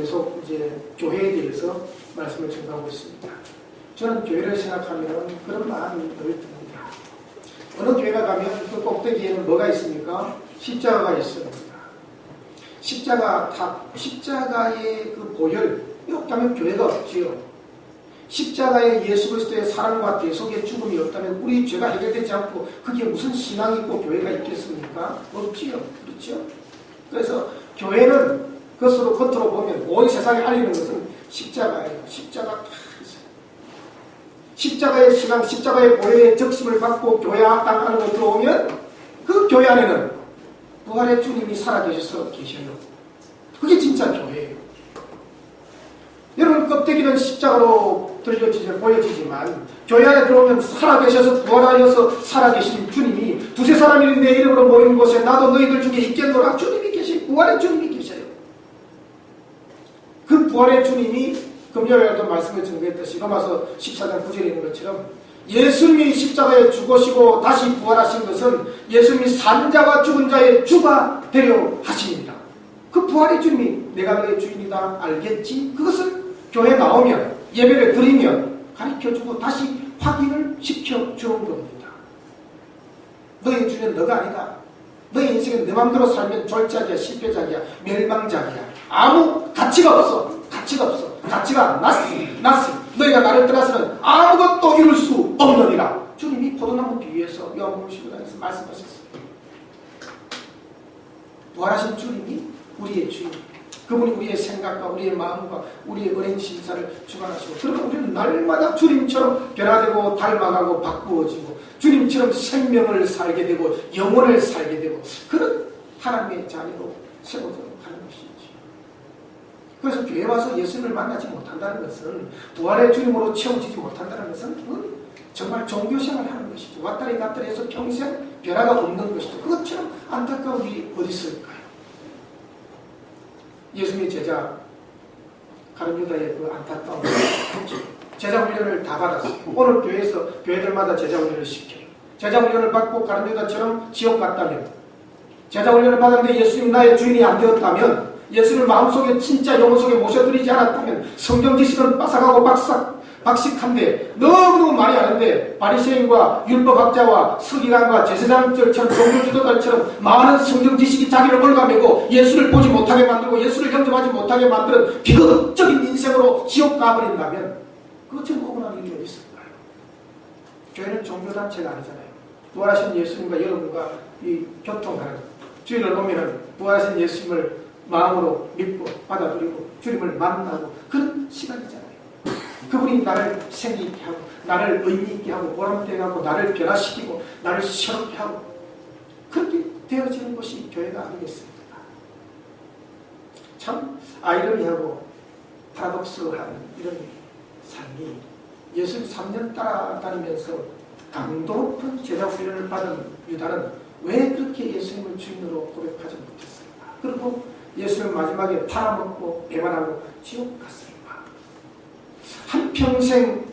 계속 이제 교회에 대해서 말씀을 전하고 있습니다. 저는 교회를 생각하면 그런 마음이 늘 듭니다. 어느 교회가 가면 그 꼭대기에는 뭐가 있습니까? 십자가가 있습니다. 십자가의 그 보혈, 이 없다면 교회가 없지요. 십자가의 예수 그리스도의 사랑과 대속의 죽음이 없다면 우리 죄가 해결되지 않고 그게 무슨 신앙이 있고 교회가 있겠습니까? 없지요. 그렇죠? 그래서 교회는 그것으로 겉으로 보면 온 세상에 알리는 것은 십자가예요. 십자가 다 있어요. 십자가의 신앙, 십자가의 보혈의 적심을 받고 교회 땅 안으로 들어오면 그 교회 안에는 부활의 주님이 살아계셔서 계셔요. 그게 진짜 교회예요. 여러분, 껍데기는 십자가로 보여지지만 교회 안에 들어오면 살아계셔서 부활하여서 살아계신 주님이 두세 사람이 내 이름으로 모이는 곳에 나도 너희들 중에 있겠노라. 주님이 계셔요. 부활의 주님이 계셔요. 그 부활의 주님이 금요일에도 말씀을 전개했듯이 로마서 14장 9절에 있는 것처럼 예수님이 십자가에 죽으시고 다시 부활하신 것은 예수님이 산 자와 죽은 자의 주가 되려 하십니다. 그 부활의 주님이 내가 너의 주인이다 알겠지? 그것을 교회에 나오면 예배를 드리면 가르쳐주고 다시 확인을 시켜주는 겁니다. 너의 주인은 너가 아니다. 너의 인생은 내 마음대로 살면 졸작이야, 실패작이야, 멸망작이야. 아무 가치가 없어. 가치가 나스. 너희가 나를 떠나서는 아무것도 이룰 수 없느니라. 주님이 포도나무 비유에서 요한복음 15장에서 말씀하셨어요. 부활하신 주님이 우리의 주인. 그분이 우리의 생각과 우리의 마음과 우리의 은행 심사를 주관하시고, 그러면 우리는 날마다 주님처럼 변화되고 닮아가고 바꾸어지고 주님처럼 생명을 살게 되고 영혼을 살게 되고 그런 하나님의 자녀로 세워져 가는 것이지. 그래서 교회 와서 예수님을 만나지 못한다는 것은, 부활의 주님으로 채워지지 못한다는 것은 정말 종교생활을 하는 것이죠. 왔다리 갔다리 해서 평생 변화가 없는 것이죠. 그것처럼 안타까운 일이 어디 있을까요? 예수님의 제자 가룟 유다의 그 안타까운 제자 훈련을 다 받았어요. 오늘 교회들마다 제자 훈련을 시켜요. 제자 훈련을 받고 가룟 유다처럼 지옥 갔다면, 제자 훈련을 받았는데 예수님 나의 주인이 안 되었다면, 예수님을 마음속에 진짜 영혼 속에 모셔드리지 않았다면 성경 지식은 빠삭하고 박식한데 너무너무 많이 아는데 바리새인과 율법학자와 서기관과 제사장들처럼 종교지도자들처럼 많은 성경 지식이 자기를 올가매고 예수를 보지 못하게 만들고 예수를 경험하지 못하게 만드는 비극적인 인생으로 지옥 가버린다면 그것처럼 억울한 일이 어디 있을까요? 교회는 종교단체가 아니잖아요. 부활하신 예수님과 여러분과 이 교통하는 주일을 보면은 부활하신 예수님을 마음으로 믿고 받아들이고 주님을 만나고 그런 시간이잖아요. 그분이 나를 생기있게 하고 나를 의미있게 하고 보람되게 하고 나를 변화시키고 나를 새롭게 하고 그렇게 되어지는 것이 교회가 아니겠습니까? 참 아이러니하고 파라독스한 이런 삶이, 예수님 3년 따라다니면서 강도 높은 제자 훈련을 받은 유다는 왜 그렇게 예수님을 주인으로 고백하지 못했을까? 그리고 예수를 마지막에 팔아먹고 배반하고 지옥 갔습니다. 한평생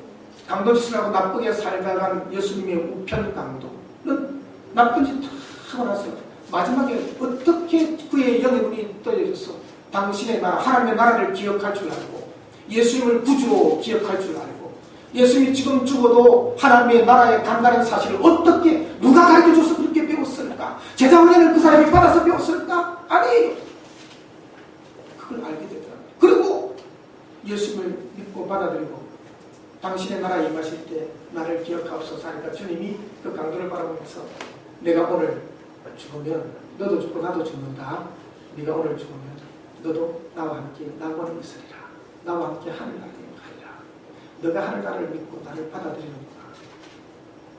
강도짓을 하고 나쁘게 살다간 예수님의 우편 강도는 나쁜 짓 다 하고 나서 마지막에 어떻게 그의 영의 눈이 떠져서 당신의 나라, 하나님의 나라를 기억할 줄 알고 예수님을 구주로 기억할 줄 알고 예수님이 지금 죽어도 하나님의 나라에 간다는 사실을 어떻게 누가 가르쳐줘서 그렇게 배웠을까? 제자 훈련을 그 사람이 받아서 배웠을까? 아니에요. 그걸 알게 되더라고요. 그리고 예수님을 믿고 받아들이고 당신의 나라에 임하실 때 나를 기억하옵소서 하니까 주님이 그 강도를 바라보면서 내가 오늘 죽으면 너도 죽고 나도 죽는다. 네가 오늘 죽으면 너도 나와 함께 낙원에 있으리라. 나와 함께 하늘나라에 가리라. 너가 하늘나라를 믿고 나를 받아들이는구나.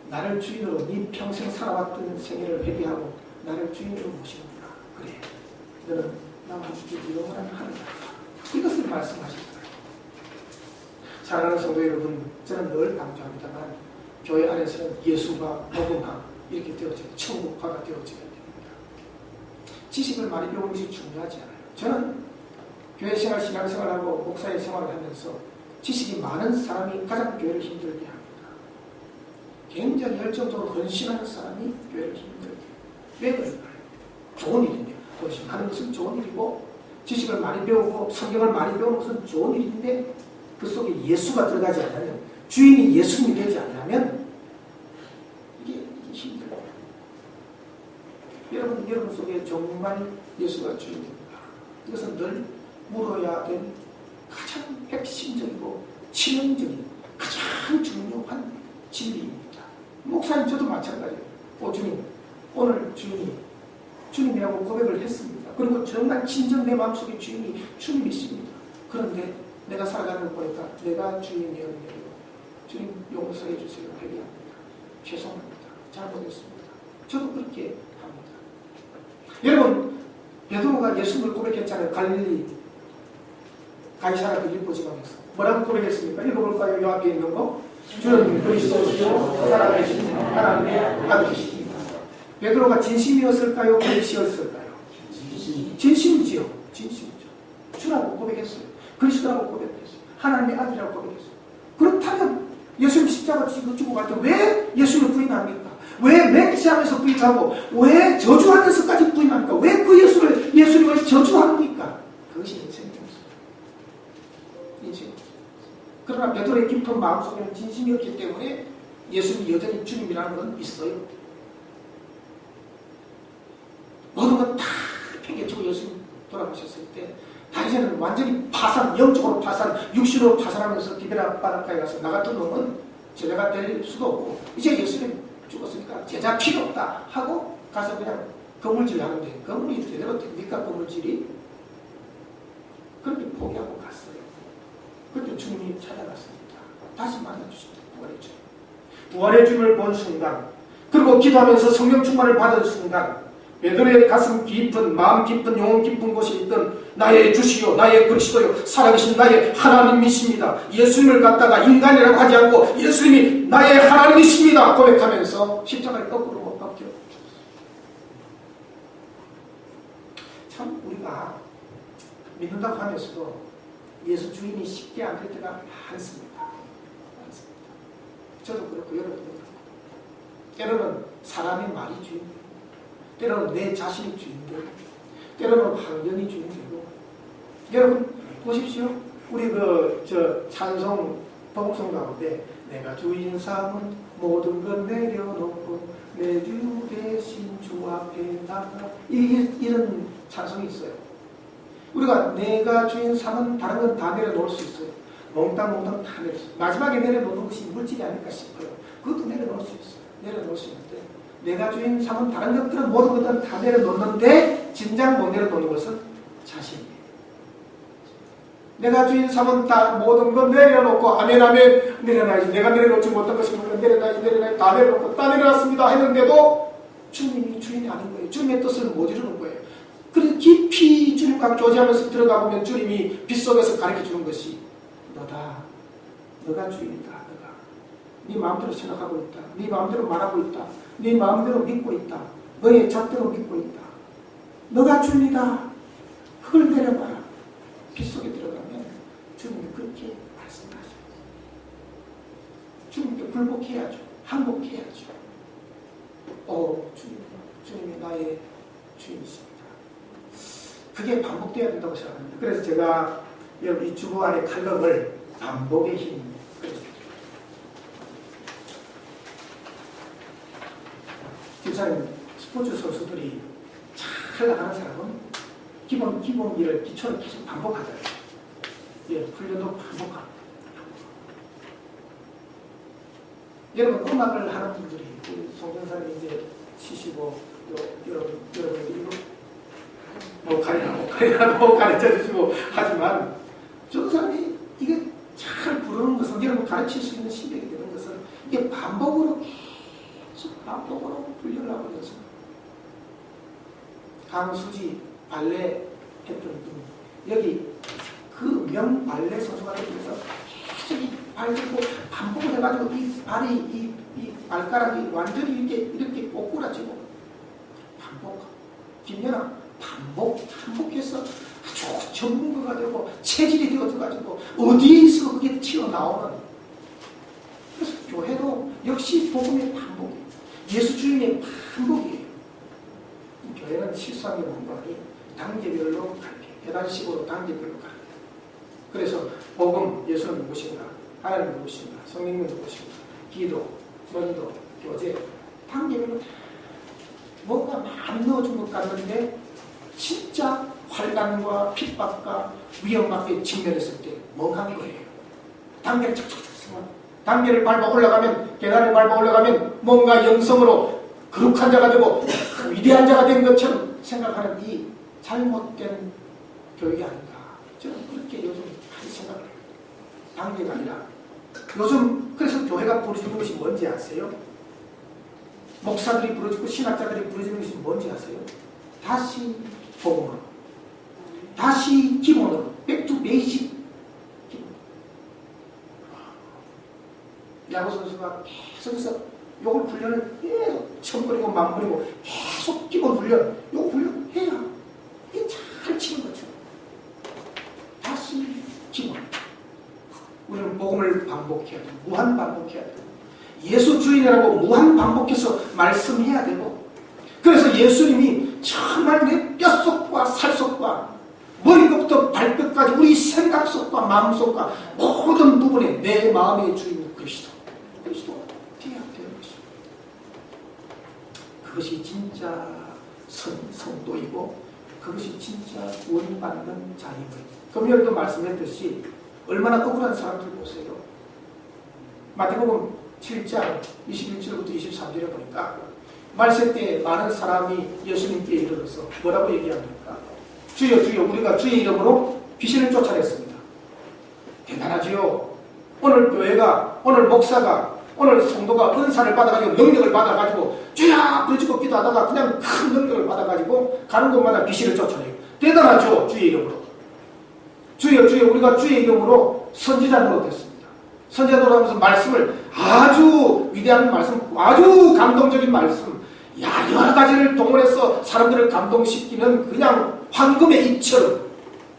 나를 주인으로 네 평생 살아왔던 생애를 회개하고 나를 주인으로 모시는구나. 그래, 너는 나와 함께 영원한 하늘나라. 이것을 말씀하시더라고요. 사랑하는 성도 여러분, 저는 늘 강조합니다만 교회 안에서는 예수가 복음화 이렇게 되어져요. 천국화가 되어져야 됩니다. 지식을 많이 배우는 것이 중요하지 않아요. 저는 교회생활, 신앙생활하고 목사의 생활을 하면서 지식이 많은 사람이 가장 교회를 힘들게 합니다. 굉장히 열정적으로 헌신하는 사람이 교회를 힘들게 해요. 왜 그럴까요? 좋은 일인데 헌신하는 것은 좋은 일이고 지식을 많이 배우고 성경을 많이 배우는 것은 좋은 일인데 그 속에 예수가 들어가지 않으면, 주인이 예수님이 되지 않으면 이게 힘들어요. 여러분 속에 정말 예수가 주인입니다. 이것은 늘 물어야 될 가장 핵심적이고 치명적인 가장 중요한 진리입니다. 목사님 저도 마찬가지예요. 주님, 오늘 주인이 주님이라고 고백을 했습니다. 그리고 정말 진정 내 마음속에 주인이 주님이십니다. 그런데 내가 살아가는 걸 보니까 내가 주인이었네요. 주님 용서해 주세요. 회개합니다. 죄송합니다. 잘못했습니다. 저도 그렇게 합니다. 여러분, 베드로가 예수님을 고백했잖아요. 갈릴리 가이사랴 빌립보 지방에서 뭐라고 고백했습니까? 읽어볼까요? 요 앞에 있는 거. 주는 그리스도시요 살아계신 하나님의 아들이십니다. 베드로가 진심이었을까요? 거짓이었을까요? 진심이지요. 진심이죠. 주라고 고백했어요. 그리스도라고 고백했어요. 하나님의 아들이라고 고백했어요. 그렇다면 예수님 십자가 죽고 갈 때 왜 예수님을 부인합니까? 왜 맹세하면서 부인하고 왜 저주하면서까지 부인합니까? 왜 그 예수님을 저주합니까? 그것이 인생입니다. 인생. 그러나 베드로의 깊은 마음속에는 진심이었기 때문에 예수님이 여전히 주님이라는 건 있어요. 모든 건 다 팽개치고 예수님 돌아가셨을 때 당시에는 완전히 파산, 영적으로 파산, 육신으로 파산하면서 디베라 바닷가에 가서 나 같은 놈은 제자가 될 수도 없고 이제 예수님 죽었으니까 제자 필요 없다 하고 가서 그냥 건물질 하는데 건물이 제대로 됩니까? 건물질이? 그렇게 포기하고 갔어요. 그때 주님이 찾아갔습니다. 다시 만나주십니다. 부활의 주님. 부활의 주님을 본 순간, 그리고 기도하면서 성령 충만을 받은 순간 베드로의 가슴 깊은, 마음 깊은, 영혼 깊은 곳에 있던 나의 주시요 나의 그리스도요 살아계신 나의 하나님이십니다. 예수님을 갖다가 인간이라고 하지 않고 예수님이 나의 하나님이십니다 고백하면서 십자가에 거꾸로 못 박혀 죽었어요. 참 우리가 믿는다고 하면서도 예수 주인이 쉽게 안 될 때가 많습니다. 저도 그렇고 여러분도 그렇고 때로는 사람의 말이 주인되고 때로는 내 자신이 주인되고 때로는 환경이 주인되고 여러분 보십시오. 우리 찬송 봉송 가운데 내가 주인 삼은 모든 것 내려놓고 내 주 대신 주 앞에 나가 이런 찬송이 있어요. 우리가 내가 주인 삼은 다른 건 다 내려놓을 수 있어요. 몽땅 다 내려놓을 수 있어요. 마지막에 내려놓는 것이 물질이 아닐까 싶어요. 그것도 내려놓을 수 있어요. 내려놓을 수 있는데 내가 주인 삼은 다른 것들은 모든 것들은 다 내려놓는데 진작 못 내려놓는 것은 자신이에요. 내가 주인 삼은 모든 것 내려놓고 아멘 내려놔야지. 내가 내려놓지 못한 것이 물론 내려놔야지 다 내려놓고 다 내려놨습니다 했는데도 주님이 주인이 아닌 거예요. 주님의 뜻을 못 이루는 거예요. 그래서 깊이 주님과 교제하면서 들어가 보면 주님이 빗속에서 가르쳐주는 것이 너다. 너가 주인이다. 너가. 네 마음대로 생각하고 있다. 네 마음대로 말하고 있다. 네 마음대로 믿고 있다. 너의 잣대로 믿고 있다. 너가 주인이다. 그걸 내려봐라. 빗속에 들어가면 주님이 그렇게 말씀하셔요. 주님께 굴복해야죠. 항복해야죠. 주님이 나의 주인이십니다. 그게 반복되어야 된다고 생각합니다. 그래서 제가 여러분 이 주보 안의 칼럼을 반복의 힘 그랬습니다. 집사님 스포츠 선수들이 잘 나가는 사람은 기본기를 기초를 계속 반복하잖아요. 훈련도 반복하고. 여러분 음악을 하는 분들이 송정사님이 이제 치시고 여러분들이 가리라고 가르쳐 주시고 하지만 저 사람이 이게 잘 부르는 것은 여러분 가르칠 수 있는 실력이 되는 것은 이게 반복으로 계속 반복으로 훈련을 하고 있습니다. 강수지 발레 했던 분 여기 그 명 발레 선수가 되면서 계속 이 발 들고 반복을 해가지고 이 발이 이 발가락이 완전히 이렇게 꼬꾸라지고 반복. 김연아 반복해서 아주 전문가가 되고 체질이 되어져가지고 어디에서 그게 튀어나오는. 그래서 교회도 역시 복음의 반복이에요. 예수 주님의 반복이에요. 교회는 실수하는 공부하니 단계별로 갈게요. 계단식으로 단계별로 가는 거예요. 그래서 복음, 예수는 무엇인가? 하나님은 누구신가? 성령은 누구신가? 기도, 전도, 교제, 단계별로 뭔가 많이 넣어준 것 같는데 진짜 환난과 핍박과 위험하게 직면했을 때 멍한 거예요. 단계를 착착착 단계를 밟아 올라가면, 계단을 밟아 올라가면 뭔가 영성으로 거룩한 자가 되고 위대한 자가 된 것처럼 생각하는 이 잘못된 교육이 아닌가. 저는 그렇게 요즘 많이 생각을 해요. 단계가 아니라 요즘 그래서 교회가 부르짖는 것이 뭔지 아세요? 목사들이 부르짖고 신학자들이 부르짖는 것이 뭔지 아세요? 다시 복음으로, 다시 기본으로, back to basic. 야구 선수가 계속해서 요걸 훈련을 계속 천번이고 만번이고 계속 기본 훈련, 요거 훈련 해야 이게 잘 치는 거죠. 다시 기본. 우리는 복음을 반복해야 되고 무한 반복해야 되고 예수 주인이라고 무한 반복해서 말씀해야 되고, 그래서 예수님이 정말 내 뼛속과 살속과 머리부터 발끝까지 우리 생각 속과 마음 속과 모든 부분에 내 마음의 주인은 그리스도가 되어야 되는 것입니다. 그것이 진짜 성도이고 그것이 진짜 구원받는 자임을, 금요일도 말씀했듯이 얼마나 억울한 사람들 보세요. 마태복음 7장 21절부터 23절에 보니까 말세 때 많은 사람이 예수님께 이르러서 뭐라고 얘기합니까? 주여 주여 우리가 주의 이름으로 귀신을 쫓아냈습니다. 대단하지요. 오늘 교회가, 오늘 목사가, 오늘 성도가 은사를 받아가지고 능력을 받아가지고 주야 부르짖고 기도하다가 그냥 큰 능력을 받아가지고 가는 곳마다 귀신을 쫓아내요. 대단하죠. 주의 이름으로. 주여 주여 우리가 주의 이름으로 선지자 노릇했습니다. 선지자 노릇하면서 말씀을 아주 위대한 말씀, 아주 감동적인 말씀, 야 여러 가지를 동원해서 사람들을 감동시키는 그냥 황금의 입처럼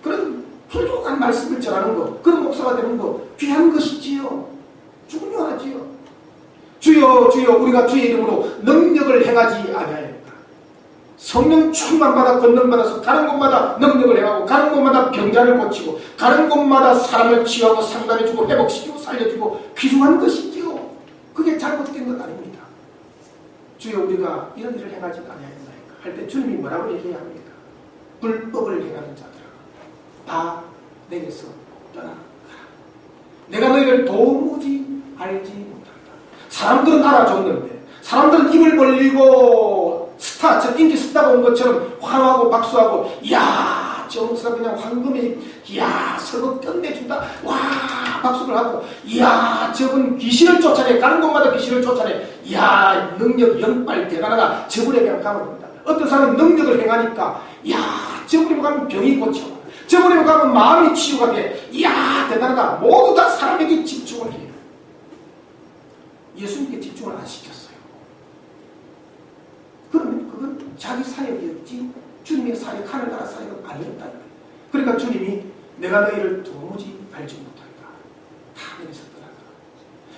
그런 훌륭한 말씀을 전하는 것, 그런 목사가 되는 것 귀한 것이지요. 중요하지요. 주여 주여 우리가 주의 이름으로 능력을 행하지 아니하였다. 성령 충만받아 권능받아서 가는 곳마다 능력을 행하고 가는 곳마다 병자를 고치고 가는 곳마다 사람을 치유하고 상담해주고 회복시키고 살려주고 귀중한 것이지요. 그게 잘못된 것 아닙니다. 주여 우리가 이런 일을 행하지 아니하였나이까 할 때 주님이 뭐라고 얘기해야 합니까? 불법을 행하는 자들아 다 내게서 떠나가라. 내가 너희를 도무지 알지 못한다. 사람들은 알아줬는데, 사람들은 입을 벌리고 스타, 저 인기 스타가 온 것처럼 환호하고 박수하고, 이야 저 목사 그냥 황금에 이야 설거 끝내준다, 와 박수를 하고, 이야 저분 귀신을 쫓아내, 가는 곳마다 귀신을 쫓아내, 이야 능력 영빨 대단하다, 저분에 그냥 가면 됩니다. 어떤 사람은 능력을 행하니까 이야 저분에 가면 병이 고쳐, 저분에 가면 마음이 치유가 돼, 이야 대단하다. 모두 다 사람에게 집중을 해요. 예수님께 집중을 안 시켰어요. 그러면 그건 자기 사역이었지 주님의 사역, 하늘나라 사역은 아니었다. 그러니까 주님이 내가 너희를 도무지 알지 못한다. 다 내게서 떠나가라.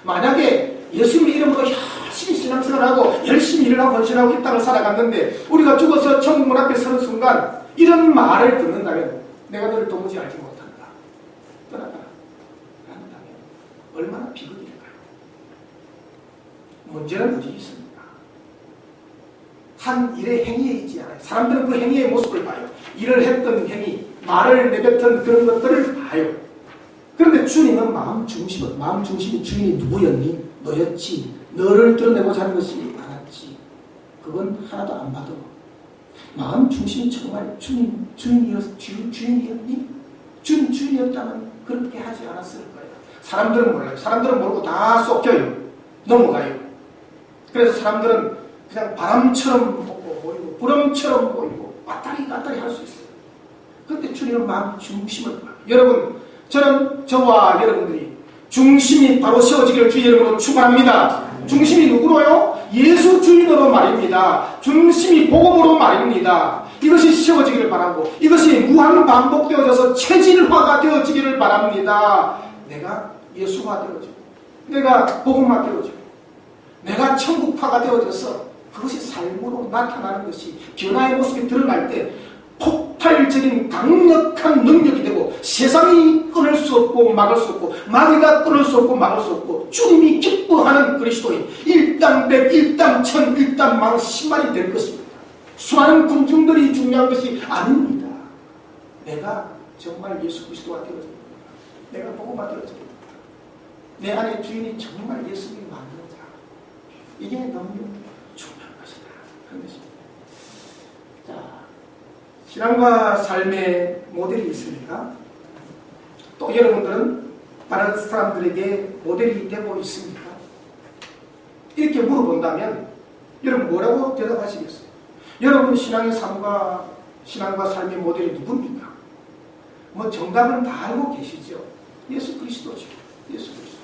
만약에 예수님의 이름으로 열심히 신앙생활하고 열심히 일을 하고 헌신하고 이 땅을 살아갔는데 우리가 죽어서 천국 문 앞에 서는 순간 이런 말을 듣는다면 내가 너를 도무지 알지 못한다. 떠나가라. 한다면 얼마나 비극일까요? 문제는 어디 있습니까? 한 일의 행위에 있지 않아요. 사람들은 그 행위의 모습을 봐요. 일을 했던 행위, 말을 내뱉던 그런 것들을 봐요. 그런데 주님은 마음 중심이 주인이 누구였니? 너였지. 너를 드러내고자 하는 것이 많았지. 그건 하나도 안 봐도 마음 중심이 정말 주인이었니? 주인이었다면 그렇게 하지 않았을 거예요. 사람들은 몰라요. 사람들은 모르고 다 쏟겨요. 넘어가요. 그래서 사람들은 그냥 바람처럼 보이고 구름처럼 보이고 왔다리 갔다리 할 수 있어요. 그런데 주님은 마음 중심을 봐요. 여러분, 저와 여러분들이 중심이 바로 세워지기를 주의 이름으로 축원합니다. 중심이 누구로요? 예수 주인으로 말입니다. 중심이 복음으로 말입니다. 이것이 세워지기를 바라고 이것이 무한 반복되어져서 체질화가 되어지기를 바랍니다. 내가 예수화 되어지고 내가 복음화 되어지고 내가 천국화가 되어져서 그것이 삶으로 나타나는 것이 변화의 모습이 드러날 때 폭발적인 강력한 능력이 되고 세상이 끊을 수 없고 막을 수 없고 마귀가 끊을 수 없고 막을 수 없고 주님이 기뻐하는 그리스도인 일당 백, 일당 천, 일당 만, 10만이 될 것입니다. 수많은 군중들이 중요한 것이 아닙니다. 내가 정말 예수 그리스도가 되어집니다. 내가 복음화 되어집니다. 내 안에 주인이 정말 예수님이 만든 자. 이게 너무 중요한 것이다. 그런 것입니다. 자, 신앙과 삶의 모델이 있습니까? 또 여러분들은 다른 사람들에게 모델이 되고 있습니까? 이렇게 물어본다면 여러분 뭐라고 대답하시겠어요? 여러분 신앙의 삶과 삶의 모델이 누굽니까? 뭐 정답은 다 알고 계시죠? 예수 그리스도죠. 예수 그리스도.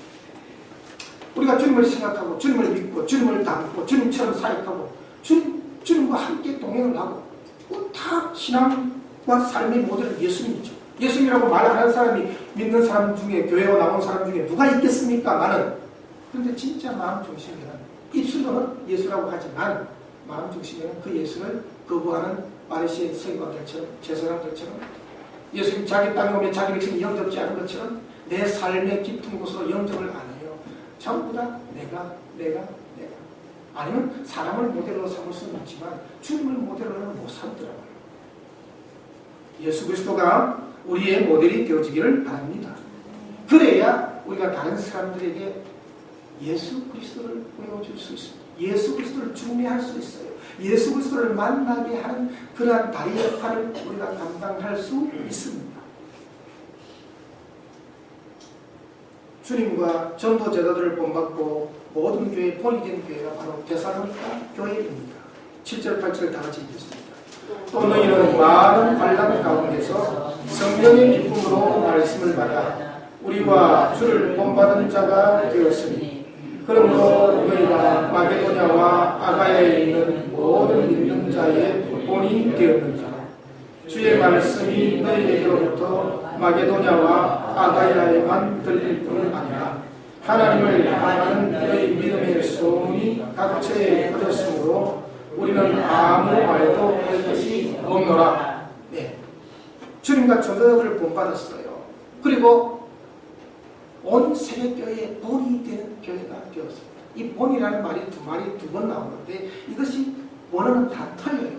우리가 주님을 생각하고 주님을 믿고 주님을 닮고 주님처럼 사역하고 주님과 함께 동행을 하고 다 신앙과 삶의 모델은 예수님이죠. 예수님이라고 말하는 사람이 믿는 사람 중에 교회에 나온 사람 중에 누가 있겠습니까? 나는. 그런데 진짜 마음 중심에는 입술로는 예수라고 하지만 마음 중심에는 그 예수를 거부하는 바리새인 서기관들처럼 제사장들처럼 예수님 자기 땅에 오면 자기 백성이 영접지 않은 것처럼 내 삶의 깊은 곳으로 영접을 안 해요. 전부 다 내가 아니면 사람을 모델로 삼을 수는 있지만 주님을 모델로는 못 삼더라고요. 예수 그리스도가 우리의 모델이 되어지기를 바랍니다. 그래야 우리가 다른 사람들에게 예수 그리스도를 보여줄 수 있습니다. 예수 그리스도를 중매할 수 있어요. 예수 그리스도를 만나게 하는 그러한 다리 역할을 우리가 감당할 수 있습니다. 주님과 전도 제자들을 본받고 모든 교회의 본이 된 교회가 바로 데살로니가 교회입니다. 7절 8절 다 같이 읽겠습니다. 또 너희는 많은 환난 가운데서 성령의 기쁨으로 말씀을 받아 우리와 주를 본받은 자가 되었으니 그러므로 너희가 마게도냐와 아가야에 있는 모든 믿는 자의 본이 되었느니라. 주의 말씀이 너희에게로부터 마게도냐와 아가야에만 들릴 뿐 아니라 하나님을 향하는 너희 믿음의 소문이 각처에 퍼졌으므로 우리는 아무 말도 할 것이 없노라. 네. 주님과 전도자들을 본받았어요. 그리고 온 세계교회의 본이 되는 교회가 되었습니다. 이 본이라는 말이 두 번 나오는데 이것이 원어는 다 틀려요.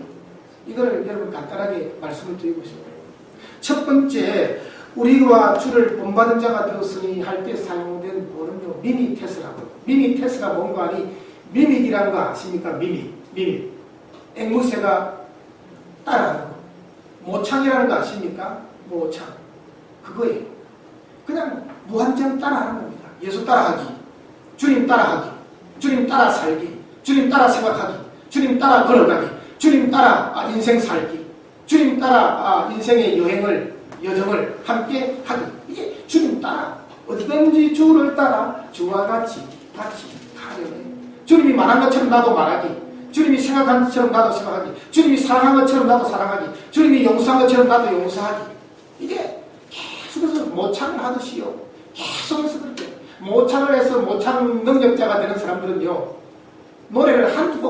이걸 여러분 간단하게 말씀을 드리고 싶어요. 첫 번째, 우리와 주를 본받은 자가 되었으니 할 때 사용된 본은요, 미미테스라고요. 미미테스가 뭔가 하니 미믹이라는 거 아십니까? 미믹. 앵무새가 따라하는 거. 모창이라는 거 아십니까? 모창. 그거예요. 그냥 무한정 따라하는 겁니다. 예수 따라하기, 주님 따라하기, 주님 따라 살기, 주님 따라 생각하기, 주님 따라 걸어가기, 주님 따라 인생 살기, 주님 따라 인생의 여정을 함께 하기. 이게 주님 따라 어디든지 주를 따라 주와 같이 가려네. 주님이 말한 것처럼 나도 말하기, 주님이 생각한 것처럼 나도 생각하기, 주님이 사랑한 것처럼 나도 사랑하기, 주님이 용서한 것처럼 나도 용서하기. 이게 계속해서 모창을 하듯이요. 계속해서 그렇게 모창을 해서 모창 능력자가 되는 사람들은요, 노래를 한두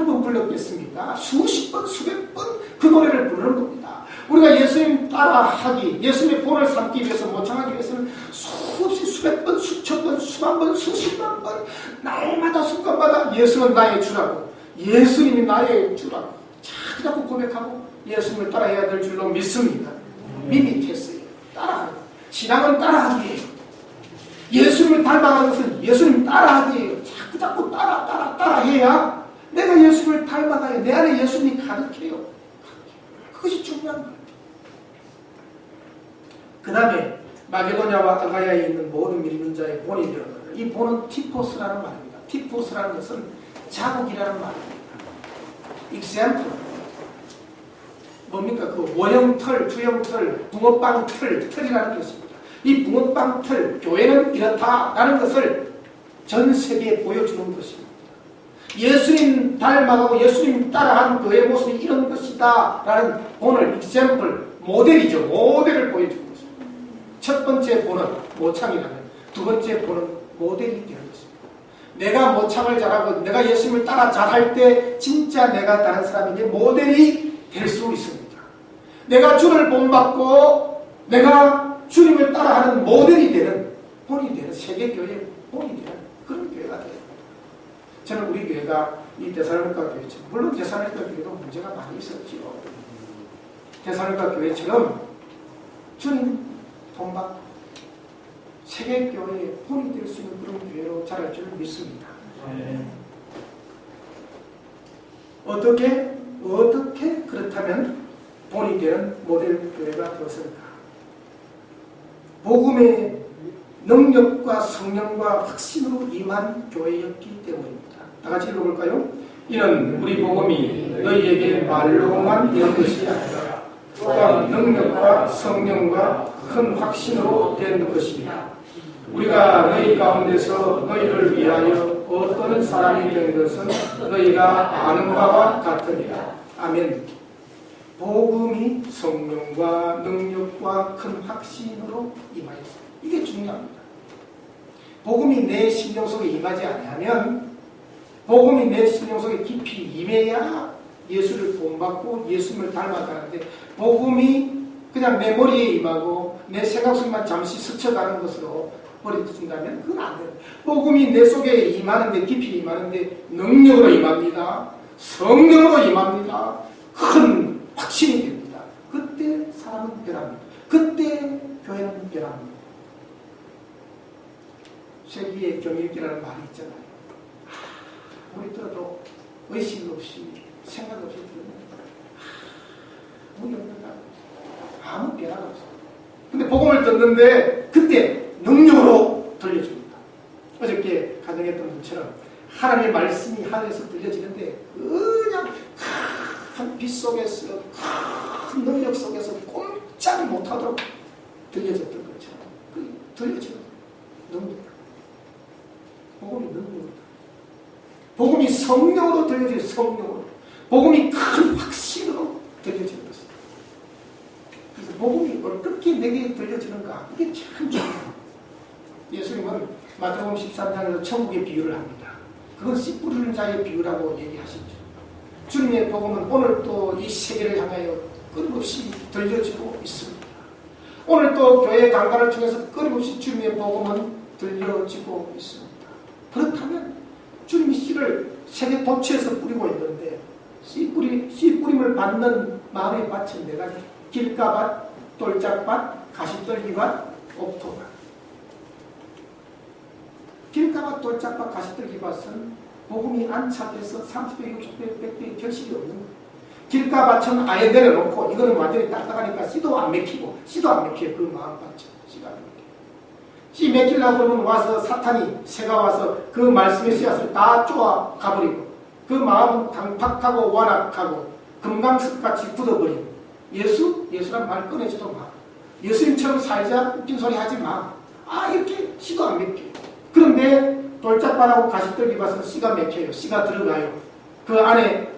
번 불렀겠습니까? 수십 번, 수백 번 그 노래를 부르는 겁니다. 우리가 예수님 따라하기, 예수님의 본을 삼기 위해서, 모창하기 위해서는 수없이 수백 번, 수천 번, 수만 번, 수십만 번, 날마다 순간마다 예수는 나의 주라고, 예수님이 나의 주라고 자꾸 고백하고 예수님을 따라해야 될 줄로 믿습니다. 미미테스예요. 따라하는 거. 신앙은 따라하기예요. 예수님을 닮아가는 것은 예수님 따라하기예요. 자꾸 따라해야 내가 예수님을 닮아가요. 내 안에 예수님이 가득해요. 그것이 중요한 거예요. 그 다음에 마게도냐와 아가야에 있는 모든 믿는 자의 본이 되었다. 이 본은 티포스라는 말입니다. 티포스라는 것은 자국이라는 말입니다. example. 뭡니까? 그 모형털, 주형털, 붕어빵 틀이라는 것입니다. 이 붕어빵 틀, 교회는 이렇다라는 것을 전 세계에 보여주는 것입니다. 예수님 닮아가고 예수님 따라하는 교회의 모습이 이런 것이다 라는 본을, example, 모델이죠. 모델을 보여주는 것입니다. 첫 번째 본은 모창이라면, 두 번째 본은 모델이 되는 것입니다. 내가 모창을 잘하고 내가 예수님을 따라 잘할 때 진짜 내가 다른 사람에게 모델이 될 수 있습니다. 내가 주를 본받고 내가 주님을 따라하는 모델이 되는, 본이 되는, 세계교회의 본이 되는 그런 교회가 돼요. 저는 우리 교회가 이 데살로니가 교회처럼, 물론 데살로니가 교회도 문제가 많이 있었지요. 데살로니가 교회처럼 주님 본받고 세계교회의 본이 될 수 있는 그런 교회로 자랄 줄 믿습니다. 어떻게 그렇다면 본이 되는 모델 교회가 되었을까? 복음의 능력과 성령과 확신으로 임한 교회였기 때문입니다. 다 같이 읽어볼까요? 이는 우리 복음이 너희에게 말로만 된 것이 아니라 또한 능력과 성령과 큰 확신으로 된 것이다. 우리가 너희 가운데서 너희를 위하여 어떤 사람이 된 것은 너희가 아는 바와 같으니라. 아멘. 복음이 성령과 능력과 큰 확신으로 임하였습니다. 이게 중요합니다. 복음이 내 심령 속에 임하지 않으면, 복음이 내 심령 속에 깊이 임해야 예수를 본받고 예수님을 닮아가는데, 복음이 그냥 내 머리에 임하고 내 생각 속에만 잠시 스쳐가는 것으로 버려진다면 그건 안 돼요. 복음이 내 속에 임하는데, 깊이 임하는데 능력으로 임합니다. 성령으로 임합니다. 큰 확신이 됩니다. 그때 사람은 변합니다. 그때 교회는 변합니다. 세기의 경일기라는 말이 있잖아요. 우리 들어도 의식 없이 생각 없이 들으면 아무 변화가 없어요. 근데 복음을 듣는데 그때 능력으로 들려줍니다. 어저께 가정했던 것처럼 하나님의 말씀이 하늘에서 들려지는데 그냥 큰 빛 속에서, 큰 능력 속에서 꼼짝 못하도록 들려졌던 것처럼 들려지는 능력. 복음이 능력이다. 복음이 성령으로 들려지는, 성령으로. 복음이 큰 확신으로 들려지는 것입니다. 그래서 복음이 어떻게 내게 들려지는가, 이게 참 중요합니다. 예수님은 마태복음 13장에서 천국의 비유를 합니다. 그건 씨 뿌리는 자의 비유라고 얘기하시죠. 주님의 복음은 오늘도 이 세계를 향하여 끊임없이 들려지고 있습니다. 오늘도 교회 강단을 통해서 끊임없이 주님의 복음은 들려지고 있습니다. 그렇다면 주님이 씨를 세계 도처에서 뿌리고 있는데, 씨 뿌림을 받는 마음의 밭은 네 가지: 길가밭, 돌짝밭, 가시떨기밭, 옥토밭. 길가밭, 돌짝밭, 가시떨기밭은 복음이 안착해서 30배, 60배, 100배의 결실이 없는 거예요. 길가밭은 아예 내려놓고 이거는 완전히 딱딱하니까 씨도 안 맥히고, 씨도 안 맥혀요. 그 마음밭은 씨가 안 맥혀요. 씨 맥히려고 그러면 와서 사탄이, 새가 와서 그 말씀의 씨앗을 다 쪼아 가버리고, 그 마음은 강팍하고 완악하고 금강석같이 굳어버리고, 예수란 말 꺼내지도 마. 예수님처럼 살자, 웃긴 소리 하지 마. 이렇게 씨도 안 맥혀요. 그런데 돌짝밭하고 가시떨기밭은 씨가 맥혀요. 씨가 들어가요. 그 안에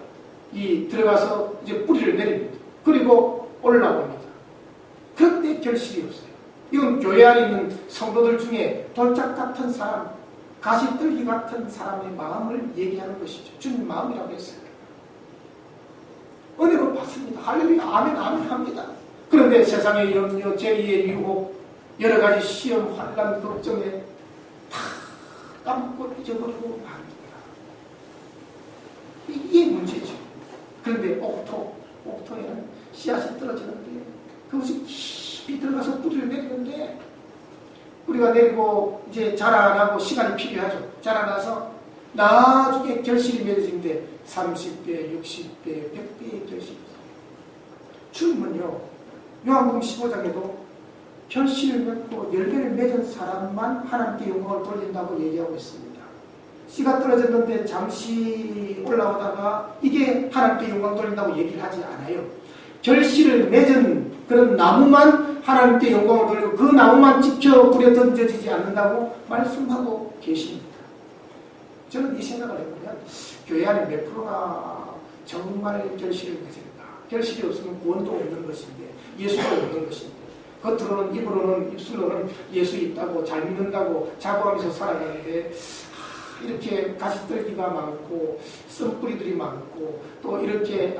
들어가서 이제 뿌리를 내립니다. 그리고 올라옵니다. 그때 결실이 없어요. 이건 교회 안에 있는 성도들 중에 돌짝 같은 사람, 가시떨기 같은 사람의 마음을 얘기하는 것이죠. 주님 마음이라고 했어요. 은혜로 받습니다. 할렐루야, 아멘, 아멘 합니다. 그런데 세상의 염려, 재리의 유혹, 여러 가지 시험, 환난, 걱정에 다 까먹고 잊어버리고 합니다. 이게 문제죠. 그런데 옥토에는 씨앗이 떨어지는데 그것이 깊이 들어가서 뿌리를 내리는데, 뿌리가 내리고 이제 자라나고 시간이 필요하죠. 자라나서 나중에 결실이 맺어지는데 30배, 60배, 100배의 결실이 있어요. 주님은요, 요한복음 15장에도 결실을 맺고 열매를 맺은 사람만 하나님께 영광을 돌린다고 얘기하고 있습니다. 씨가 떨어졌는데 잠시 올라오다가 이게 하나님께 영광 돌린다고 얘기를 하지 않아요. 결실을 맺은 그런 나무만 하나님께 영광을 돌리고 그 나무만 지켜 불에 던져지지 않는다고 말씀하고 계십니다. 저는 이 생각을 해보면 교회 안에 몇 프로가 정말 결실을 맺을까? 결실이 없으면 구원도 없는 것인데, 예수도 없는 것인데, 겉으로는, 입으로는, 입술로는 예수 있다고 잘 믿는다고 자부하면서 살아가는데, 이렇게 가시떨기가 많고 썬뿌리들이 많고 또 이렇게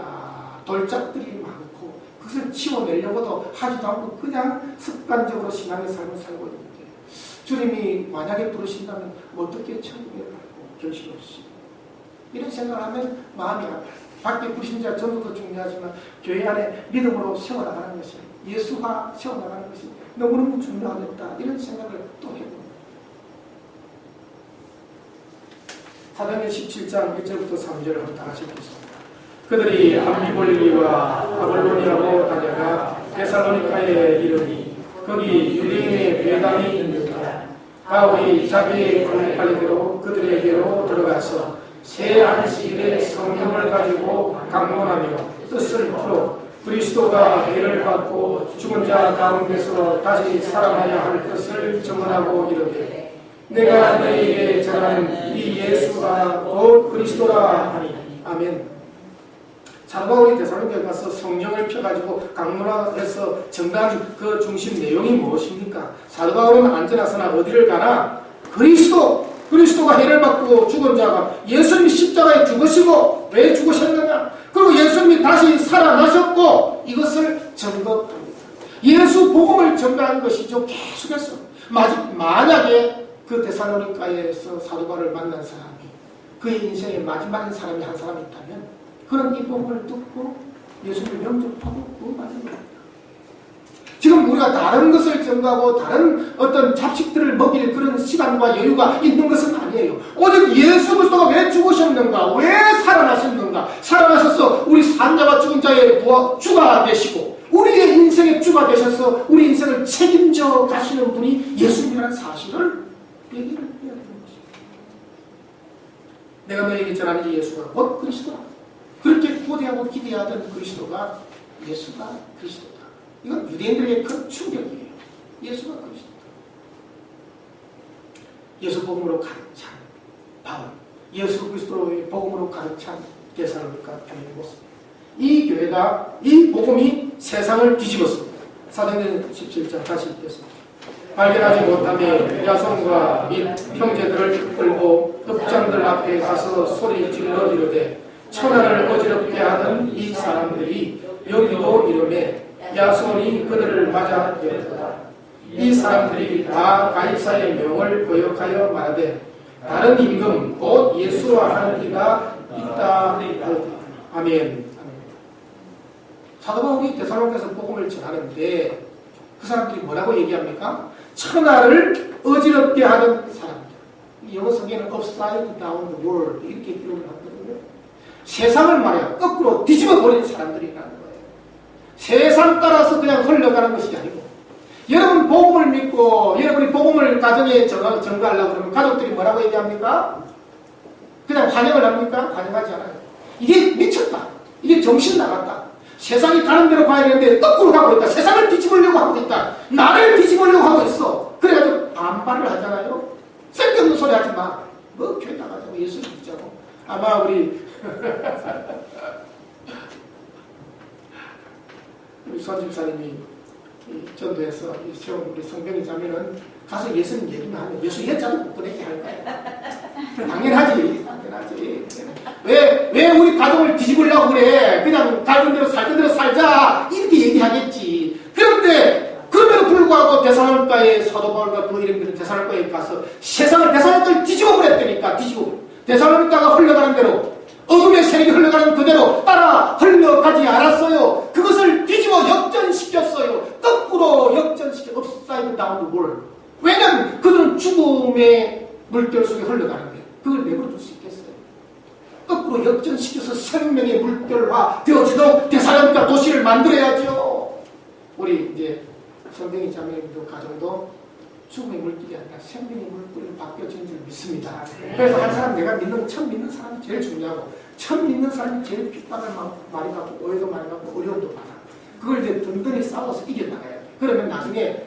돌짝들이 많고 그것을 치워내려고도 하지도 않고 그냥 습관적으로 신앙의 삶을 살고 있는데 주님이 만약에 부르신다면 어떻게 천국에 가고 결심 없이 이런 생각을 하면 마음이 아파요. 밖에 부르신 자 전부도 중요하지만 교회 안에 믿음으로 세워나가는 것이 예수가 세워나가는 것이 너무너무 중요하겠다 이런 생각을 또 해봅니다. 사도행전 17장 1절부터 3절을 한번 다 같이 읽겠습니다. 그들이 암비볼리와 아볼로니아로 다녀가 데살로니가에 이르니 거기 유대인의 회당이 있는지라 바울이 자기의 권력관리대로 그들에게로 들어가서 새 안식일에 성령을 가지고 강론하며 뜻을 풀어 그리스도가 해를 받고 죽은 자 가운데서 다시 살아나야 할 것을 증언하고 이르되 내가 너희에게 전하는 이 예수가 곧 그리스도라 하니 아멘. 사도 바울이 데살로니가에 가서 성령을 펴가지고 강론하에서 전한 그 중심 내용이 무엇입니까? 사도 바울은 안전하서나 어디를 가나 그리스도가 해를 받고 죽은 자가 예수님이 십자가에 죽으시고 왜 죽으셨느냐? 그리고 예수님이 다시 살아나셨고 이것을 증거합니다. 예수 복음을 증거하는 것이죠. 계속해서 만약에 그 데살로니가에서 사도 바울을 만난 사람이 그의 인생의 마지막인 사람이 한 사람이 있다면 그런 이 복음을 듣고 예수를 영접하고 구원받는 겁니다. 지금 우리가 다른 것을 증거하고 다른 어떤 잡식들을 먹일 그런 시간과 여유가 있는 것은 아니에요. 오직 예수 그리스도가 왜 죽으셨는가? 왜 살아나셨는가? 살아나셔서 우리 산자와 죽은 자의 주가 되시고 우리의 인생의 주가 되셔서 우리 인생을 책임져 가시는 분이 예수님이라는 사실을 얘기를 해야 되는 것입니다. 내가 너에게 전하는 이 예수가 곧 그리스도다. 그렇게 고대하고 기대하던 그리스도가 예수가 그리스도다. 이건 유대인들에게 큰 충격이에요. 예수가 그리스도다. 예수 복음으로 가르찬 바울, 예수 그리스도의 복음으로 가르찬 데살로니가 교회의 모습. 이 교회가 이 복음이 세상을 뒤집었습니다. 사도행전 17장 다시 읽겠습니다. 발견하지 못하며 야손과 및 형제들을 끌고 읍장들 앞에 가서 소리 질러 이르되 천하를 어지럽게 하던 이 사람들이 여기도 이르매 야손이 그들을 맞아 되었다. 이 사람들이 다 가이사의 명을 거역하여 말하되 다른 임금 곧 예수와 하는 이가 있다 하였다. 아멘. 사도 바울이 데살로니가에서 복음을 전하는데 그 사람들이 뭐라고 얘기합니까? 천하를 어지럽게 하던 사람들. 영어 성경에는 upside down the world 이렇게 표현을 하거든요. 세상을 말이야 거꾸로 뒤집어 버린 사람들이라는 거예요. 세상 따라서 그냥 흘러가는 것이 아니고 여러분 복음을 믿고 여러분이 복음을 가정에 전가하려고 그러면 가족들이 뭐라고 얘기합니까? 그냥 환영을 합니까? 환영하지 않아요. 이게 미쳤다. 이게 정신 나갔다. 세상이 가는 대로 가야 되는데 거꾸로 가고 있다. 세상을 뒤집으려고 하고 있다. 나를 뒤집으려고 하고 있어. 그래가지고 반발을 하잖아요. 쓸데없는 소리 하지 마. 뭐 교회 나가자고 예수 믿자고. 아마 우리 선집사님이 전도해서 세운 우리 성경이 자면은 가서 예수님 얘기만 하면 예수 예자도 못 보내게 할 거야. 당연하지. 왜 우리 가족을 뒤집으려고 그래. 그냥 살던 대로 살자. 이렇게 얘기하겠지. 그런데 그럼에도 불구하고 데살로니가의 사도 바울과 그 이름들은 데살로니가에 가서 세상을 데살로니가를 뒤집어 버렸다니까. 데살로니가가 흘러가는 대로 어둠의 세력이 흘러가는 그대로 따라 흘러가지 않았어요. 그것을 뒤집어 역전시켰어요. 거꾸로 역전시켜 upside down the world. 왜냐하면 그들은 죽음의 물결 속에 흘러가는데 그걸 내버려둘 수 있겠어요? 거꾸로 역전시켜서 생명의 물결화 되어지도록 데살로니가 도시를 만들어야죠. 우리 이제 성경의 자매님도 가정도 죽음의 물길이 아니라 생명의 물길로 바뀌어진 줄 믿습니다. 그래서 한 사람 내가 처음 믿는 사람이 제일 중요하고 처음 믿는 사람이 제일 핍박을 많이 받고 오해도 많이 받고 어려움도 많아. 그걸 이제 든든히 싸워서 이겨나가야 돼. 그러면 나중에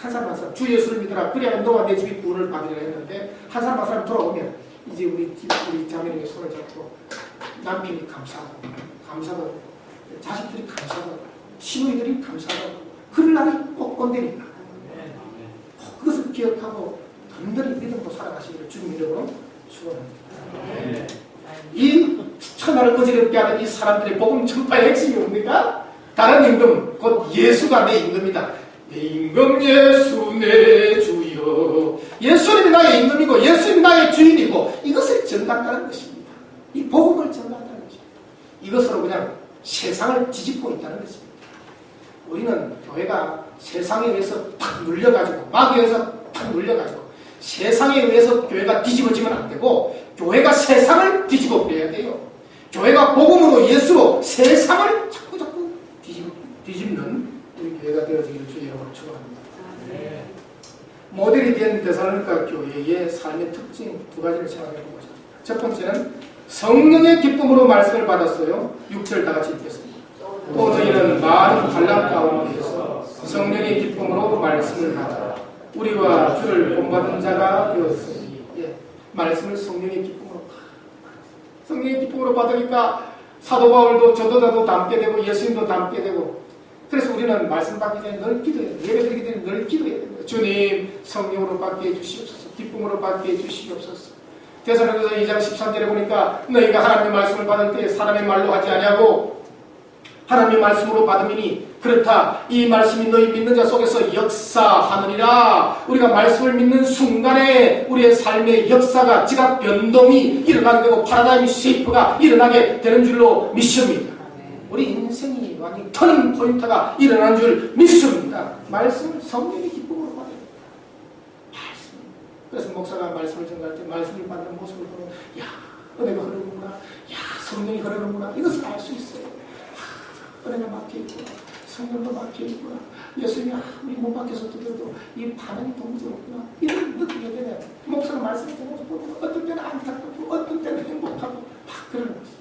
한 사람 한 사람 주 예수를 믿어라. 그래야 너와 내 집이 구원을 받으리라 했는데 한 사람 한 사람 돌아오면 이제 우리 자매님의 손을 잡고 남편이 감사하고 자식들이 감사하고 시누이들이 감사하고 그럴 날이 꼭 온다니까. 그것을 기억하고 든든히 믿음으로 살아가시기를 주님 이름으로 축원합니다. 이 천하를 어지럽게 하는 이 사람들의 복음 전파의 핵심이 뭡니까? 다른 임금, 곧 예수가 내 임금이다. 내 임금 예수 내 주여. 예수님이 나의 임금이고 예수님이 나의 주인이고 이것을 전한다는 것입니다. 이 복음을 전한다는 것입니다. 이것으로 그냥 세상을 뒤집고 있다는 것입니다. 우리는 교회가 세상에 의해서 탁 눌려가지고 마귀에 의해서 탁 눌려가지고 세상에 의해서 교회가 뒤집어지면 안 되고 교회가 세상을 뒤집어 버려야 돼요. 교회가 복음으로 예수로 세상을 자꾸 뒤집는 우리 교회가 되어지기를 주의 이름으로 축원합니다. 모델이 된 데살로니가 교회의 삶의 특징 두 가지를 생각해 보고자 합니다. 첫 번째는 성령의 기쁨으로 말씀을 받았어요. 6절 다 같이 읽겠습니다. 또 너희는 많은 환난 가운데에서 성령의 기쁨으로 말씀을 받아 우리와 주를 본받은 자가 되었으니. 말씀을 성령의 기쁨으로 받으니까 사도 바울도 저도 나도 닮게 되고 예수님도 닮게 되고, 그래서 우리는 말씀 받기 전에 늘 기도해야 돼요. 예배 드리기 전에 늘 기도해야 됩니다. 주님, 성령으로 받게 해주시옵소서. 기쁨으로 받게 해주시옵소서. 데살로니가서 2장 13절에 보니까 너희가 하나님의 말씀을 받을 때 사람의 말로 하지 아니하고 하나님의 말씀으로 받음이니 그렇다. 이 말씀이 너희 믿는 자 속에서 역사하느니라. 우리가 말씀을 믿는 순간에 우리의 삶의 역사가 지각 변동이 일어나게 되고 파라다임 쉐이프가 일어나게 되는 줄로 믿습니다. 우리 인생이 완전히 터닝 포인트가 일어나는 줄 믿습니다. 말씀을 성령의 기쁨으로 받아요. 말씀. 그래서 목사가 말씀을 전할 때 말씀을 받는 모습을 보면 야, 은혜가 흐르는구나. 야, 성령이 흐르는구나. 이것을 알 수 있어요. 은혜가 막혀있구나. 성령도 막혀있구나. 예수님이 우리 못 박혀서 들어도 이 반응이 도무지 없구나. 이런 느끼게 되네. 목사가 말씀을 전해서 보면 어떤 때는 안타깝고 어떤 때는 행복하고 막 그러는 것이죠.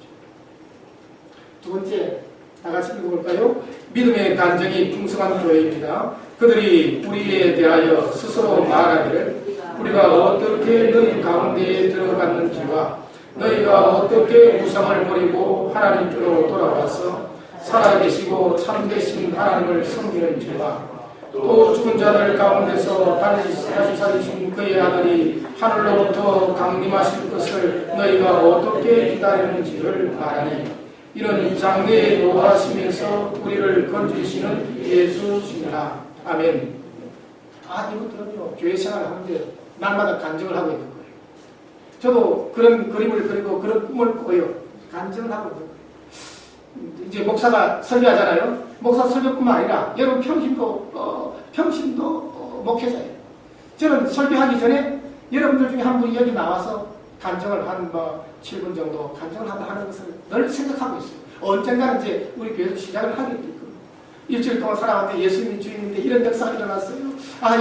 두 번째, 다 같이 읽어볼까요? 믿음의 간증이 풍성한 교회입니다. 그들이 우리에 대하여 스스로 말하기를 우리가 어떻게 너희 가운데에 들어갔는지와 너희가 어떻게 우상을 버리고 하나님께로 돌아와서 살아계시고 참되신 하나님을 섬기는 줄과 또 죽은 자들 가운데서 다시 살리신 그의 아들이 하늘로부터 강림하실 것을 너희가 어떻게 기다리는지를 말하니 이런 장래에 노하시면서 우리를 건지시는 예수시니라. 아멘. 이것들은요, 교회 생활을 하는데 날마다 간증을 하고 있는 거예요. 저도 그런 그림을 그리고 그런 꿈을 꿔요. 간증을 하고 있는 거예요. 이제 목사가 설교하잖아요. 목사 설교뿐만 아니라 여러분 평신도 목회자예요. 저는 설교하기 전에 여러분들 중에 한 분이 여기 나와서 간증을 한 7분 정도 간증을 하는 것을 늘 생각하고 있어요. 언젠가는 이제 우리 교회에서 시작을 하게 될 겁니다. 일주일 동안 살아왔는데 예수님이 주인인데 이런 역사가 일어났어요.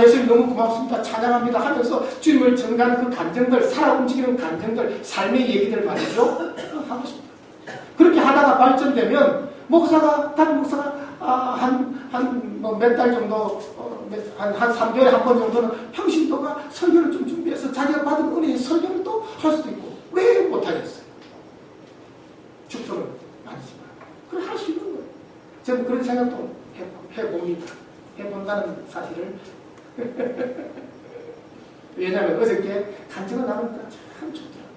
예수님 너무 고맙습니다. 찬양합니다 하면서 주님을 전가하는 그 간증들, 살아 움직이는 간증들, 삶의 얘기들 말이죠. 하고 싶다. 그렇게 하다가 발전되면 담임 목사가 몇 달 정도, 한 3개월에 한 번 정도는 평신도가 설교를 좀 준비해서 자기가 받은 은혜의 설교를 또 할 수도 있고. 왜 못하겠어요? 축도는 아니지만. 그걸 할 수 있는 거예요. 저는 그런 생각도 해봅니다. 해본다는 사실을. 왜냐하면 어저께 간증을 나누니까 참 좋더라고요.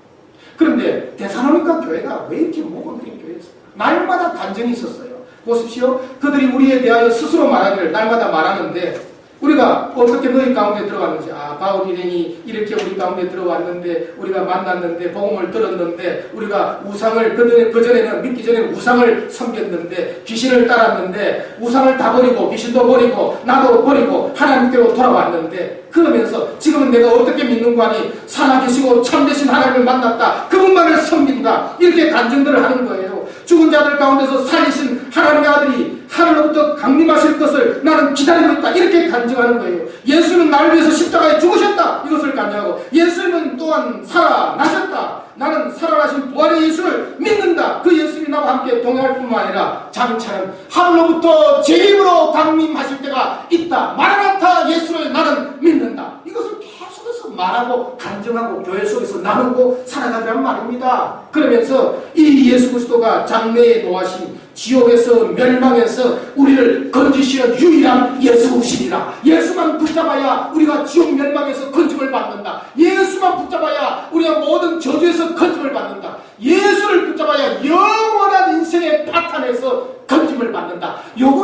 그런데 데살로니가 교회가 왜 이렇게 모범적인 교회였어요? 날마다 간증이 있었어요. 보십시오. 그들이 우리에 대하여 스스로 말하기를 날마다 말하는데 우리가 어떻게 너희 가운데 들어갔는지, 바울 일행이 이렇게 우리 가운데 들어왔는데 우리가 만났는데 복음을 들었는데 우리가 우상을 그전에는 믿기 전에는 우상을 섬겼는데 귀신을 따랐는데 우상을 다 버리고 귀신도 버리고 나도 버리고 하나님께로 돌아왔는데 그러면서 지금은 내가 어떻게 믿는가 하니 살아계시고 참되신 하나님을 만났다. 그분만을 섬긴다. 이렇게 간증들을 하는 거예요. 죽은 자들 가운데서 살리신 하나님의 아들이 하늘로부터 강림하실 것을 나는 기다리고 있다. 이렇게 간증하는 거예요. 예수는 나를 위해서 십자가에 죽으셨다. 이것을 간증하고 예수님은 또한 살아나셨다. 나는 살아나신 부활의 예수를 믿는다. 그 예수님이 나와 함께 동행할 뿐만 아니라 장차는 하늘로부터 제 힘으로 강림하실 때가 있다. 마라나타 예수를 나는 믿는다. 이것을 계속해서 말하고 간증하고 교회 속에서 나누고 살아가자는 말입니다. 그러면서 이 예수 그리스도가 장래에 노하신 지옥에서 멸망해서 우리를 건지시는 유일한 예수시니라. 예수만 붙잡아야 우리가 지옥 멸망에서 건짐을 받는다. 예수만 붙잡아야 우리가 모든 저주에서 건짐을 받는다. 예수를 붙잡아야 영원한 인생의 파탄에서 건짐을 받는다. 요거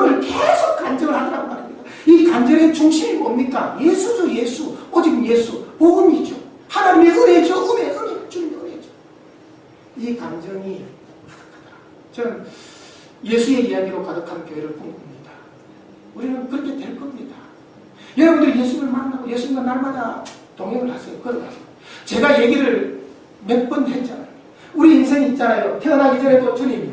예수, 복음이죠. 하나님의 은혜죠. 은혜, 주님의 은혜죠. 이 감정이 가득하더라. 저는 예수의 이야기로 가득한 교회를 꿈꿉니다. 우리는 그렇게 될 겁니다. 여러분들이 예수를 만나고 예수님과 날마다 동행을 하세요. 걸어가세요. 제가 얘기를 몇 번 했잖아요. 우리 인생이 있잖아요. 태어나기 전에도 주님이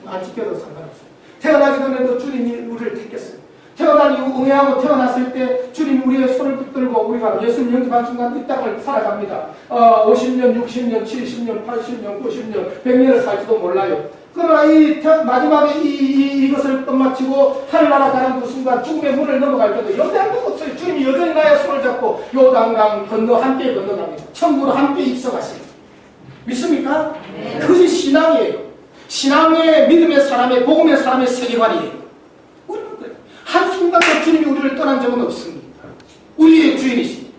안 지켜도 상관없어요. 태어나기 전에도 주님이 우리를 택했어요. 태어난 이후 응애하고 태어났을 때 주님이 우리의 손을 붙들고 우리가 예수님 영접한 순간 이 땅을 살아갑니다. 50년, 60년, 70년, 80년, 90년, 100년을 살지도 몰라요. 그러나 마지막에 이것을 끝마치고 하늘나라 가는 그 순간 죽음의 문을 넘어갈 때도 연대할 것 없어요. 주님이 여전히 나의 손을 잡고 요단강 함께 건너갑니다. 천국으로 함께 입성하시고. 믿습니까? 네. 그것이 신앙이에요. 신앙의 믿음의 사람의 복음의 사람의 세계관이에요. 우리는 그래요. 한순간도 주님이 우리를 떠난 적은 없습니다. 우리의 주인이십니다.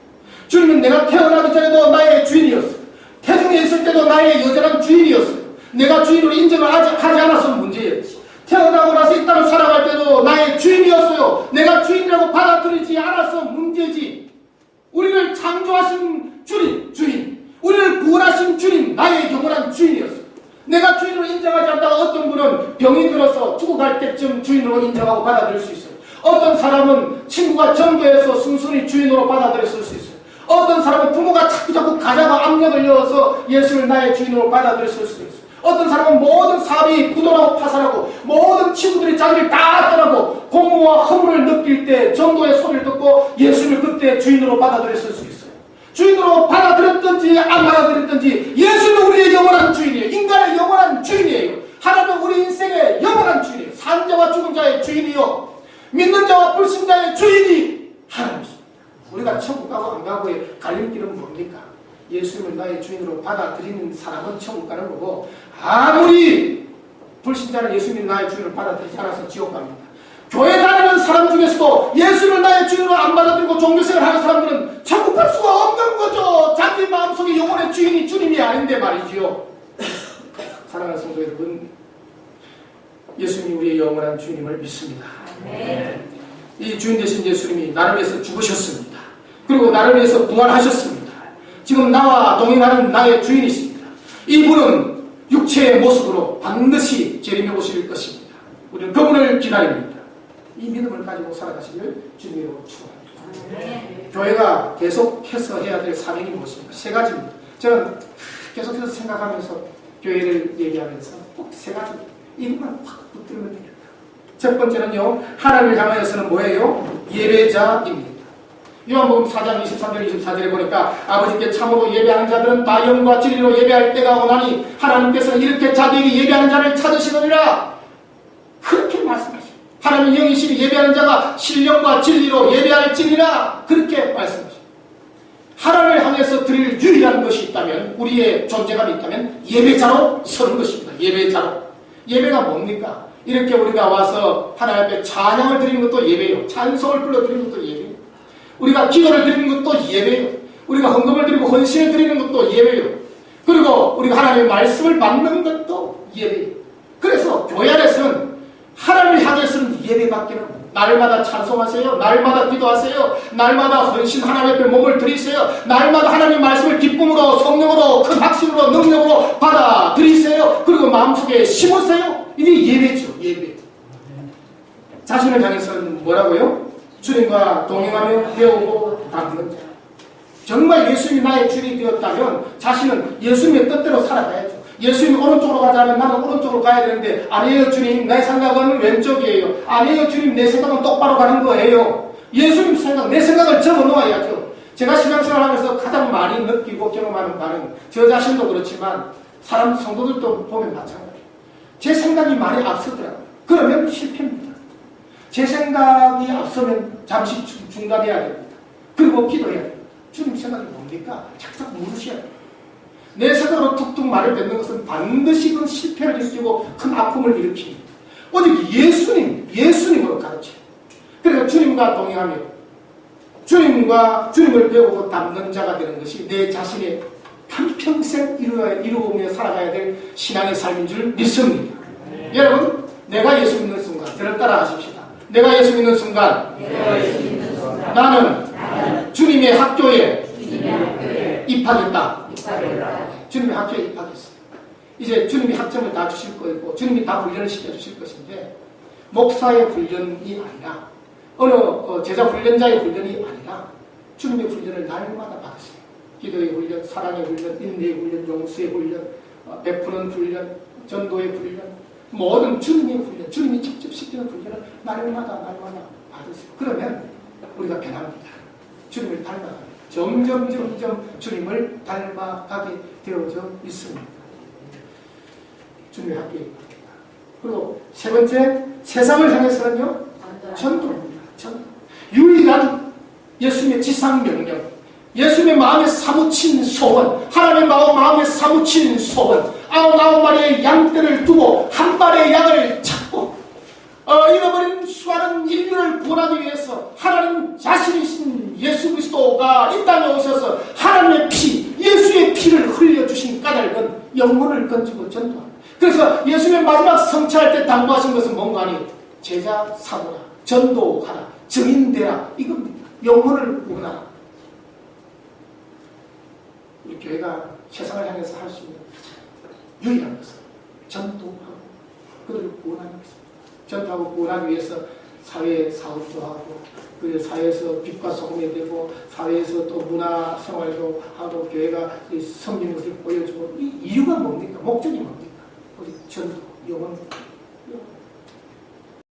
주님은 내가 태어나기 전에도 나의 주인이었어요. 태중에 있을 때도 나의 여전한 주인이었어요. 내가 주인으로 인정을 하지 않아서 문제였지. 태어나고 나서 이 땅을 살아갈 때도 나의 주인이었어요. 내가 주인이라고 받아들이지 않아서 문제지. 우리를 창조하신 주인. 우리를 구원하신 주님, 나의 영원한 주인이었어요. 내가 주인으로 인정하지 않다가 어떤 분은 병이 들어서 죽어갈 때쯤 주인으로 인정하고 받아들일 수 있어요. 어떤 사람은 친구가 전도해서 순순히 주인으로 받아들였을 수 있어요. 어떤 사람은 부모가 자꾸 가자고 압력을 넣어서 예수를 나의 주인으로 받아들였을 수 있어요. 어떤 사람은 모든 사업이 부도나고 파산하고 모든 친구들이 자기를 다 떠나고 공허와 허물을 느낄 때 전도의 소리를 듣고 예수를 그때 주인으로 받아들였을 수 있어요. 주인으로 받아들였든지 안 받아들였든지 예수는 우리의 영원한 주인이에요. 인간의 영원한 주인이에요. 하나님은 우리 인생의 영원한 주인이에요. 산 자와 죽은 자의 주인이요, 믿는 자와 불신자의 주인이 하나님이십니다. 우리가 천국 가고 안 가고의 갈림길은 뭡니까? 예수님을 나의 주인으로 받아들이는 사람은 천국 가는 거고, 아무리 불신자는 예수님 나의 주인으로 받아들이지 않아서 지옥 갑니다. 교회 다니는 사람 중에서도 예수를 나의 주인으로 안 받아들이고 종교생활 하는 사람들은 천국 갈 수가 없는 거죠. 자기 마음속에 영혼의 주인이 주님이 아닌데 말이지요. 사랑하는 성도 여러분, 예수님이 우리의 영원한 주님을 믿습니다. 네. 이 주인 되신 예수님이 나를 위해서 죽으셨습니다. 그리고 나를 위해서 부활하셨습니다. 지금 나와 동행하는 나의 주인이십니다. 이분은 육체의 모습으로 반드시 재림에 오실 것입니다. 우리는 그분을 기다립니다. 이 믿음을 가지고 살아가시길 주님으로 축원합니다. 네. 교회가 계속해서 해야 될 사명이 무엇입니까? 세 가지입니다. 저는 계속해서 생각하면서 교회를 얘기하면서 꼭 세 가지입니다. 이것만 확 붙들면 됩니다. 첫 번째는요, 하나님을 향하여서는 뭐예요? 예배자입니다. 요한복음 4장 23절 24절에 보니까 아버지께 참으로 예배하는 자들은 다 영과 진리로 예배할 때가 오나니 하나님께서는 이렇게 자기에게 예배하는 자를 찾으시느니라. 그렇게 말씀하십니다. 하나님은 영이시니 예배하는 자가 신령과 진리로 예배할지니라. 그렇게 말씀하십니다. 하나님을 향해서 드릴 유일한 것이 있다면, 우리의 존재감이 있다면 예배자로 서는 것입니다. 예배자로. 예배가 뭡니까? 이렇게 우리가 와서 하나님 앞에 찬양을 드리는 것도 예배예요. 찬송을 불러드리는 것도 예배예요. 우리가 기도를 드리는 것도 예배예요. 우리가 헌금을 드리고 헌신을 드리는 것도 예배예요. 그리고 우리가 하나님의 말씀을 받는 것도 예배예요. 그래서 교회 안에서는 하나님을 향해서는 예배밖에는 없어요. 날마다 찬송하세요. 날마다 기도하세요. 날마다 헌신 하나님 앞에 몸을 드리세요. 날마다 하나님의 말씀을 기쁨으로, 성령으로, 큰 확신으로, 능력으로 받아들이세요. 그리고 마음속에 심으세요. 이게 예배죠. 예배. 자신을 향해서는 뭐라고요? 주님과 동행하며 배우고 닮는 자. 정말 예수님이 나의 주인이 되었다면 자신은 예수님의 뜻대로 살아가야죠. 예수님이 오른쪽으로 가자면 나는 오른쪽으로 가야 되는데, 아니에요 주님, 내 생각은 왼쪽이에요. 아니에요 주님, 내 생각은 똑바로 가는 거예요. 예수님 생각, 내 생각을 적어놓아야죠. 제가 신앙생활하면서 가장 많이 느끼고 경험하는 바는, 저 자신도 그렇지만 사람 성도들도 보면 마찬가지예요. 제 생각이 많이 앞서더라고요. 그러면 실패입니다. 제 생각이 앞서면 잠시 중단해야 됩니다. 그리고 기도해야 됩니다. 주님 생각이 뭡니까? 자꾸 물으셔야 됩니다. 내 생각으로 툭툭 말을 뱉는 것은 반드시 그 실패를 일으키고 큰 아픔을 일으킵니다. 오직 예수님으로 가르쳐요. 그래서 주님과 동행하며 주님을 배우고 닮는 자가 되는 것이 내 자신의 한평생 이루며 살아가야 될 신앙의 삶인 줄 믿습니다. 네. 여러분, 내가 예수 믿는 순간, 저를 따라 하십시다. 내가 예수 믿는 순간, 나는 주님의 학교에 입학했다. 입학했다. 주님의 학교에 입학했어요. 이제 주님이 학점을 다 주실 거고 주님이 다 훈련을 시켜주실 것인데 목사의 훈련이 아니라 어느 제자 훈련자의 훈련이 아니라 주님의 훈련을 날마다 받으세요. 기도의 훈련, 사랑의 훈련, 인내의 훈련, 용서의 훈련, 베푸는 훈련, 전도의 훈련, 모든 주님의 훈련, 주님이 직접 시키는 훈련을 날마다 받으세요. 그러면 우리가 변합니다. 주님을 닮아갑니다. 점점 주님을 닮아가게 되어져 있습니다. 주님의 학교에 입학했다. 그리고 세 번째, 세상을 향해서는요, 전도입니다. 전도. 유일한 예수님의 지상명령, 예수님의 마음에 사무친 소원, 하나님의 마음에 사무친 소원, 99마리의 양떼를 두고 한 마리의 양을 찾고 잃어버린 수많은 인류를 구원하기 위해서 하나님 자신이신 예수 그리스도가 이 땅에 오셔서 하나님의 피, 예수의 피를 흘려주신 까닭은 영혼을 건지고 전도합니다. 그래서 예수님의 마지막 성취할 때 당부하신 것은 뭔가 하니 제자 삼으라, 전도하라, 증인되라, 이겁니다. 영혼을 구원하라. 우리 교회가 세상을 향해서 할 수 있는 유일한 것은 전도하고 그들을 구원하는 것입니다. 전도하고 구원하기 위해서 사회 사업도 하고 그 사회에서 빛과 소금이 되고 사회에서 또 문화 생활도 하고 교회가 섬기는 것을 보여주고 이 이유가 뭡니까? 목적이 뭡니까? 우리 전도, 영혼